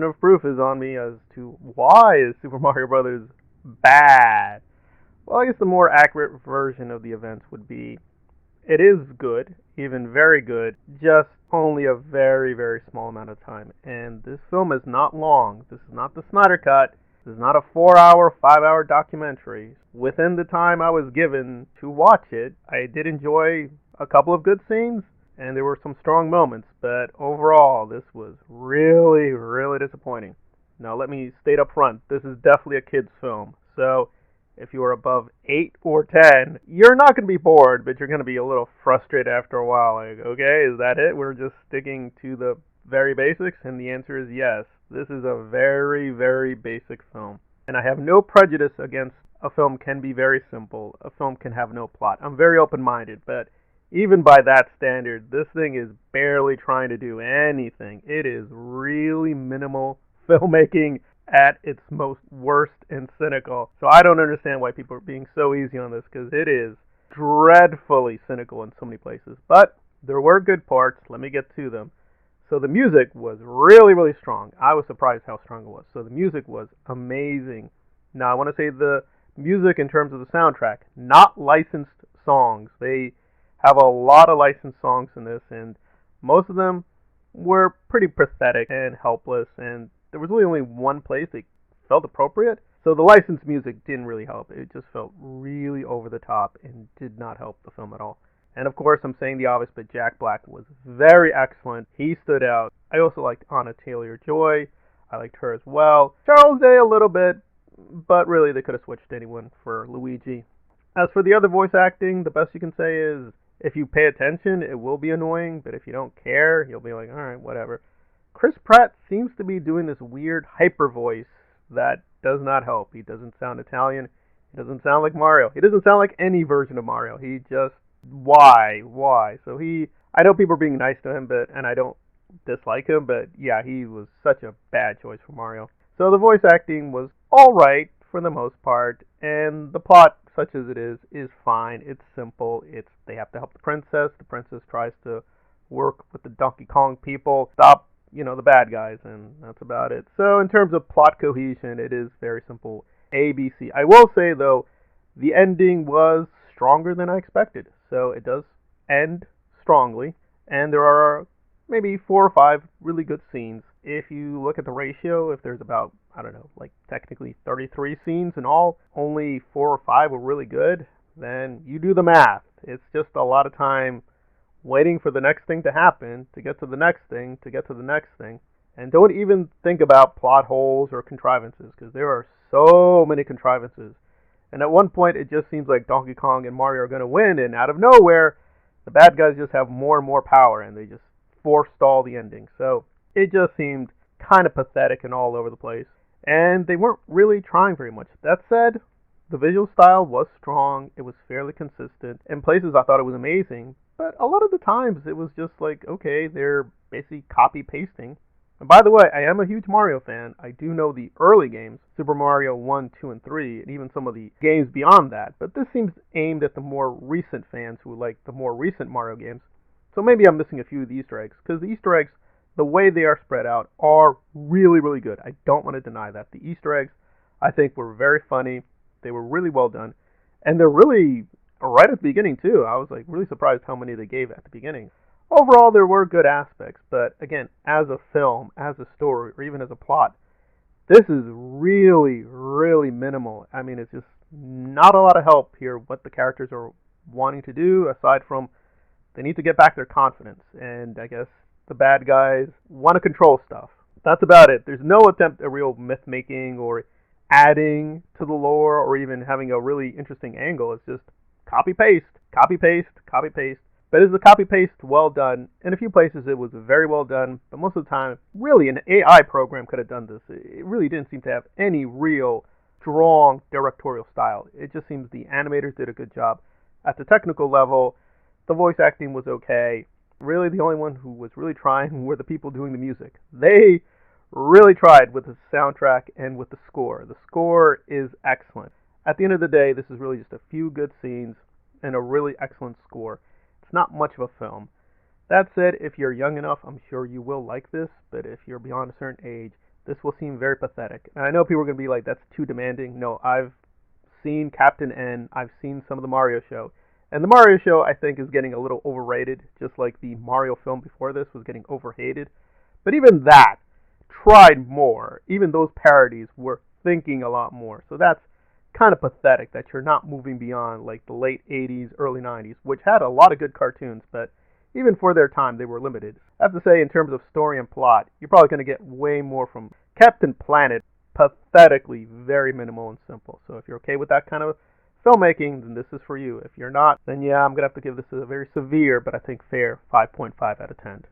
burden of proof is on me as to why is Super Mario Brothers bad. Well, I guess the more accurate version of the events would be it is good, even very good, just only a very, very small amount of time. And this film is not long. This is not the Snyder Cut. This is not a 4 hour, 5 hour documentary. Within the time I was given to watch it, I did enjoy a couple of good scenes, and there were some strong moments, but overall, this was really, really disappointing. Now, let me state up front, this is definitely a kid's film, so if you are above 8 or 10, you're not going to be bored, but you're going to be a little frustrated after a while. Like, okay, is that it? We're just sticking to the very basics? And the answer is yes. This is a very, very basic film. And I have no prejudice against a film can be very simple. A film can have no plot. I'm very open-minded, but even by that standard, this thing is barely trying to do anything. It is really minimal filmmaking at its most worst and cynical. So I don't understand why people are being so easy on this, because it is dreadfully cynical in so many places. But there were good parts. Let me get to them. So the music was really, really strong. I was surprised how strong it was. So the music was amazing. Now I want to say the music in terms of the soundtrack, not licensed songs. They have a lot of licensed songs in this, and most of them were pretty pathetic and helpless, and there was really only one place that felt appropriate. So the licensed music didn't really help. It just felt really over the top and did not help the film at all. And of course, I'm saying the obvious, but Jack Black was very excellent. He stood out. I also liked Anna Taylor-Joy. I liked her as well. Charles Day a little bit, but really they could have switched anyone for Luigi. As for the other voice acting, the best you can say is if you pay attention, it will be annoying, but if you don't care, you'll be like, alright, whatever. Chris Pratt seems to be doing this weird hyper voice that does not help. He doesn't sound Italian. He doesn't sound like Mario. He doesn't sound like any version of Mario. He just, why? So I know people are being nice to him, and I don't dislike him, but yeah, he was such a bad choice for Mario. So the voice acting was alright for the most part, and the plot, such as it is fine. It's simple. They have to help the princess. The princess tries to work with the Donkey Kong people, stop the bad guys, and that's about it. So in terms of plot cohesion, it is very simple. ABC. I will say, though, the ending was stronger than I expected. So it does end strongly, and there are maybe 4 or 5 really good scenes. If you look at the ratio, if there's about, I don't know, like technically 33 scenes in all, only 4 or 5 were really good, then you do the math. It's just a lot of time waiting for the next thing to happen, to get to the next thing, to get to the next thing. And don't even think about plot holes or contrivances, because there are so many contrivances. And at one point, it just seems like Donkey Kong and Mario are going to win, and out of nowhere, the bad guys just have more and more power, and they just forestall the ending. So it just seemed kind of pathetic and all over the place. And they weren't really trying very much. That said, the visual style was strong. It was fairly consistent. In places, I thought it was amazing. But a lot of the times, it was just like, okay, they're basically copy-pasting. And by the way, I am a huge Mario fan. I do know the early games, Super Mario 1, 2, and 3, and even some of the games beyond that. But this seems aimed at the more recent fans who like the more recent Mario games. So maybe I'm missing a few of the Easter eggs, because the Easter eggs, the way they are spread out, are really, really good. I don't want to deny that. The Easter eggs, I think, were very funny. They were really well done. And they're really right at the beginning, too. I was like really surprised how many they gave at the beginning. Overall, there were good aspects, but again, as a film, as a story, or even as a plot, this is really, really minimal. I mean, it's just not a lot of help here what the characters are wanting to do, aside from they need to get back their confidence, and I guess the bad guys want to control stuff. That's about it. There's no attempt at real myth-making or adding to the lore or even having a really interesting angle. It's just copy-paste, copy-paste, copy-paste. But is the copy-paste well done? In a few places it was very well done, but most of the time, really an AI program could have done this. It really didn't seem to have any real strong directorial style. It just seems the animators did a good job. At the technical level, the voice acting was okay. Really, the only one who was really trying were the people doing the music. They really tried with the soundtrack and with the score. The score is excellent. At the end of the day, this is really just a few good scenes and a really excellent score. It's not much of a film. That said, if you're young enough, I'm sure you will like this, but if you're beyond a certain age, this will seem very pathetic. And I know people are going to be like, that's too demanding. No, I've seen Captain N, I've seen some of the Mario show. And the Mario show, I think, is getting a little overrated, just like the Mario film before this was getting overhated. But even that tried more. Even those parodies were thinking a lot more. So that's kind of pathetic that you're not moving beyond like the late 80s, early 90s, which had a lot of good cartoons, but even for their time, they were limited. I have to say, in terms of story and plot, you're probably going to get way more from Captain Planet. Pathetically very minimal and simple. So if you're okay with that kind of filmmaking, then this is for you. If you're not, then yeah, I'm going to have to give this a very severe, but I think fair 5.5 out of 10.